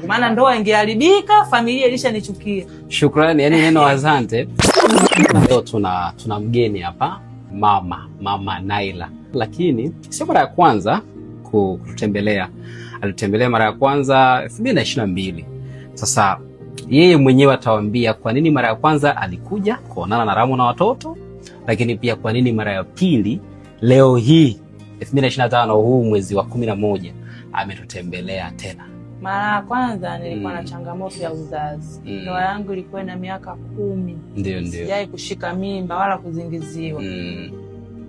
Mungu, maana ndoa ingeharibika, familia ilishanichukia. Shukrani, yani neno asante. Leo tuna mgeni hapa, mama Naila, lakini sio mara ya kwanza kututembelea. Alitembelea mara ya kwanza 2022. Sasa yeye mwenyewe atawaambia kwa nini mara ya kwanza alikuja kuonana na Ramu na watoto, lakini pia kwa nini mara ya pili leo hii 2025 huu mwezi wa 11 ametutembelea tena. Mara ya kwanza nilikuwa na changamoto ya uzazi. Ndoa yangu ilikuwa na miaka 10. Ndio. Sijai kushika mimba wala kuzingiziwa.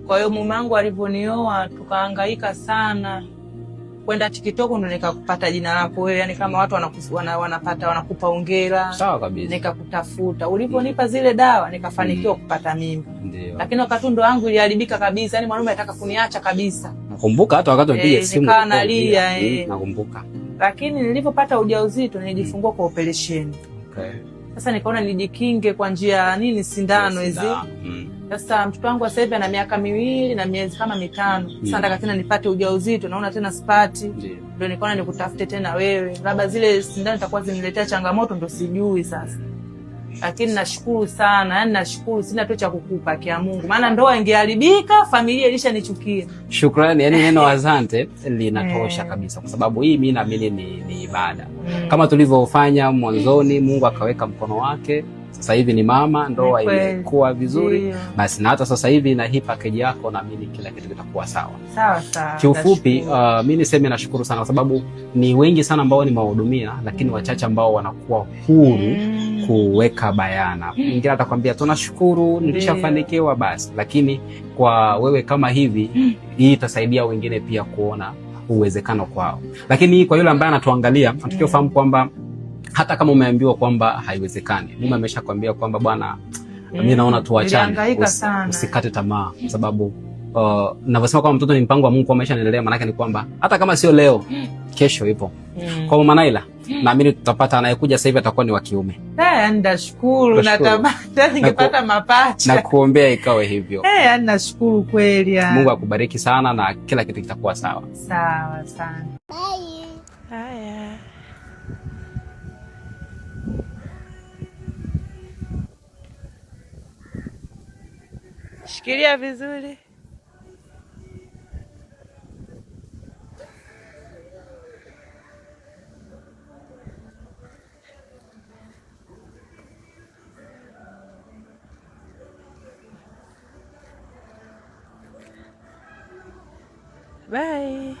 Kwa hiyo mume wangu aliponioa tukahangaika sana. Kwenda TikTok ndo nikakupata jina lako wewe, yani kama watu wanakupa hongera. Sawa kabisa. Nikakutafuta. Uliponipa zile dawa nikafanikiwa kupata mimba. Ndio. Lakini wakati ndo wangu iliharibika kabisa, yani mwanaume anataka kuniacha kabisa. Nakumbuka hata wakati unapiga simu nikawa nalia. Nakumbuka. Lakini nilipopata ujauzito nilijifungua kwa operation. Okay. Sasa nikaona nijikinge kwa njia sindano hizi. Sasa mtoto wangu sasa hivi ana miaka 2 na miezi kama 5. Sasa nataka tena nipate ujauzito, naona tena sipati. Ndio nikaona nikutafute tena wewe. Labda zile sindano zitakuwa ziniletea changamoto, ndio sijui sasa. Lakini nashukuru sana, yani nashukuru, sina tu cha kukupa kia Mungu. Maana ndoa ingeharibika, familia ilishanichukia. Shukrani, yani neno asante linatosha kabisa, kwa sababu hii mimi naamini ni ibada. Kama tulivyofanya mwanzoni, Mungu akaweka mkono wake. Sasa hivi ni mama, ndoa imekuwa vizuri. Basi na hata sasa hivi na hii package yako, naamini kila kitu kitakuwa sawa. Sawa. Kiufupi, mimi niseme nashukuru sana, kwa sababu ni wengi sana ambao nimewahudumia, lakini wachache ambao wanakuwa huru kuweka bayana. Mwingine atakwambia tunashukuru, nilishafanikiwa basi. Lakini kwa wewe kama hivi, hii itasaidia wengine pia kuona uwezekano kwao. Lakini kwa yule ambaye anatuangalia, anatakiwa fahamu kwamba hata kama umeambiwa kwamba haiwezekani, mume ameshakwambia kwamba bwana, mimi naona tuachane, usikate tamaa, kwa sababu ninavyosema kwamba mtoto ni mpango wa Mungu kwa maisha yanaendelea, maana yake ni kwamba hata kama sio leo, kesho ipo. Kwa mama Naila, naamini tutapata anayekuja sasa hivi atakuwa ni wa kiume. Nashukuru, natamani ningepata mapacha. Na kuombea ikawe hivyo. Nashukuru kweli. Mungu akubariki sana na kila kitu kitakuwa sawa. Sawa sana. Bye. Haya. Shikilia vizuri. Bye.